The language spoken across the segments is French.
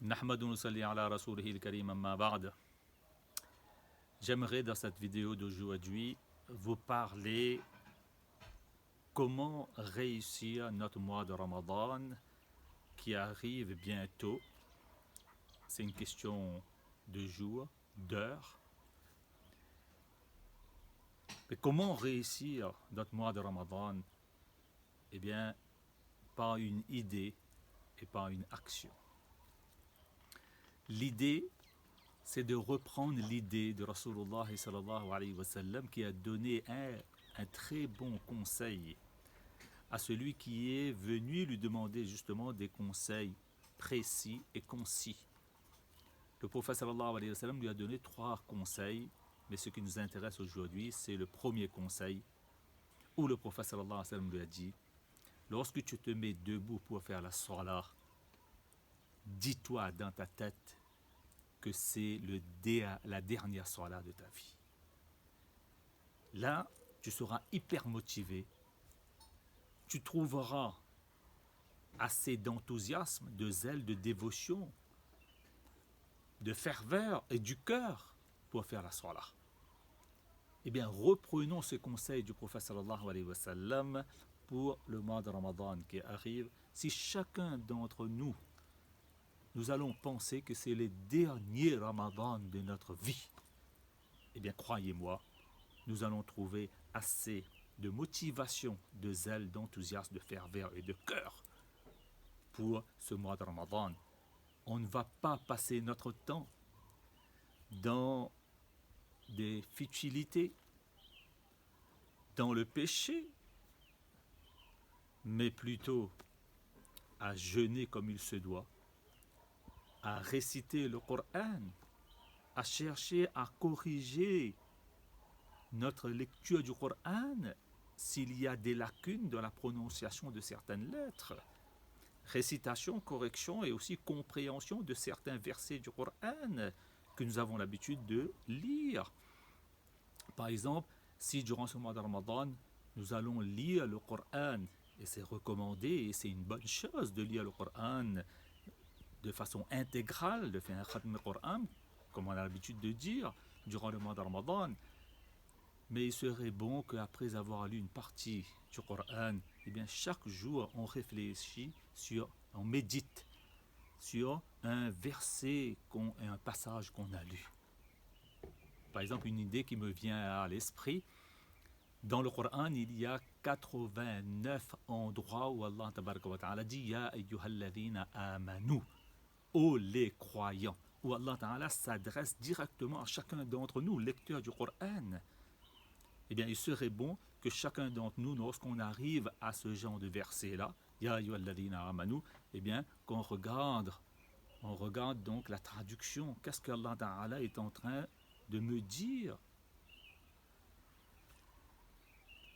Nahmadu nusalli ala rasulihi al-karim amma ba'd. J'aimerais dans cette vidéo d'aujourd'hui vous parler comment réussir notre mois de Ramadan qui arrive bientôt. C'est une question de jours, d'heures. Mais comment réussir notre mois de Ramadan? Eh bien, par une idée et par une action. L'idée, c'est de reprendre l'idée de Rasulullah sallallahu alayhi wa sallam qui a donné un très bon conseil à celui qui est venu lui demander justement des conseils précis et concis. Le prophète sallallahu alayhi wa sallam lui a donné 3 conseils, mais ce qui nous intéresse aujourd'hui, c'est le premier conseil où le prophète sallallahu alayhi wa sallam lui a dit: lorsque tu te mets debout pour faire la salat, dis-toi dans ta tête que c'est la dernière salat de ta vie. Là, tu seras hyper motivé. Tu trouveras assez d'enthousiasme, de zèle, de dévotion, de ferveur et du cœur pour faire la salat. Eh bien, reprenons ce conseil du prophète sallallahu alayhi wa sallam pour le mois de Ramadan qui arrive. Si chacun d'entre nous allons penser que c'est le dernier Ramadan de notre vie, eh bien, croyez-moi, nous allons trouver assez de motivation, de zèle, d'enthousiasme, de ferveur et de cœur pour ce mois de Ramadan. On ne va pas passer notre temps dans des futilités, dans le péché, mais plutôt à jeûner comme il se doit, à réciter le Coran, à chercher à corriger notre lecture du Coran s'il y a des lacunes dans la prononciation de certaines lettres, récitation, correction et aussi compréhension de certains versets du Coran que nous avons l'habitude de lire. Par exemple, si durant ce mois de Ramadan, nous allons lire le Coran, et c'est recommandé et c'est une bonne chose de lire le Coran de façon intégrale, de faire un khatm al-Qur'an, comme on a l'habitude de dire, durant le mois de Ramadan. Mais il serait bon qu'après avoir lu une partie du Coran, eh bien chaque jour on réfléchit on médite sur un verset et un passage qu'on a lu. Par exemple, une idée qui me vient à l'esprit, dans le Coran, il y a 89 endroits où Allah tabaraka wa ta'ala dit Ya ayyuhalladhina amanu, ô les croyants, où Allah Ta'ala s'adresse directement à chacun d'entre nous, lecteur du Coran. Eh bien, il serait bon que chacun d'entre nous, lorsqu'on arrive à ce genre de verset-là, Ya ayyuhalladhina amanu, eh bien, on regarde donc la traduction. Qu'est-ce que Allah Ta'ala est en train de me dire?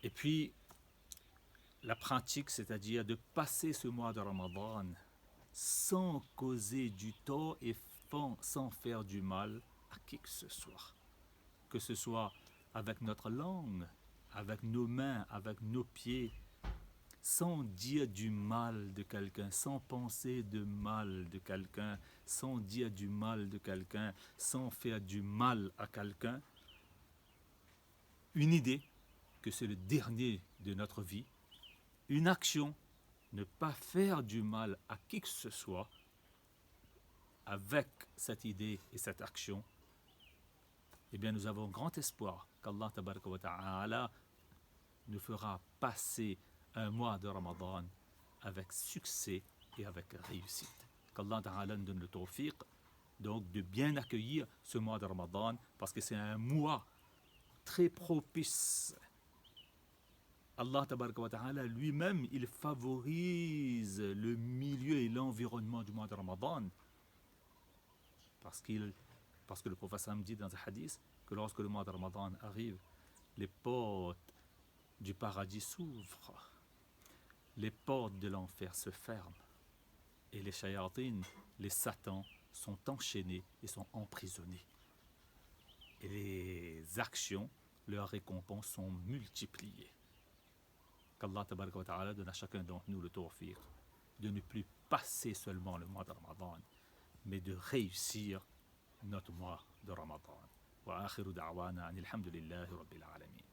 Et puis, la pratique, c'est-à-dire de passer ce mois de Ramadan sans causer du tort et sans faire du mal à qui que ce soit avec notre langue, avec nos mains, avec nos pieds, sans dire du mal de quelqu'un, sans penser de mal de quelqu'un, sans dire du mal de quelqu'un, sans faire du mal à quelqu'un. Une idée que c'est le dernier de notre vie, une action, ne pas faire du mal à qui que ce soit. Avec cette idée et cette action, eh bien nous avons grand espoir qu'Allah tabaraka wa ta'ala nous fera passer un mois de Ramadan avec succès et avec réussite. Qu'Allah ta'ala nous donne le tawfiq donc de bien accueillir ce mois de Ramadan parce que c'est un mois très propice. Allah tabaraka wa ta'ala lui-même, il favorise le milieu et l'environnement du mois de Ramadan. Parce que le prophète Sam dit dans un hadith que lorsque le mois de Ramadan arrive, les portes du paradis s'ouvrent, les portes de l'enfer se ferment, et les shayatines, les satans, sont enchaînés et sont emprisonnés. Et les actions, leurs récompenses sont multipliées. Qu'Allah tabaraka wa ta'ala donne à chacun d'entre nous le tawfiq de ne plus passer seulement le mois de Ramadan, mais de réussir notre mois de Ramadan. Wa akhiru da'wana anil hamdulillahi rabbil alamin.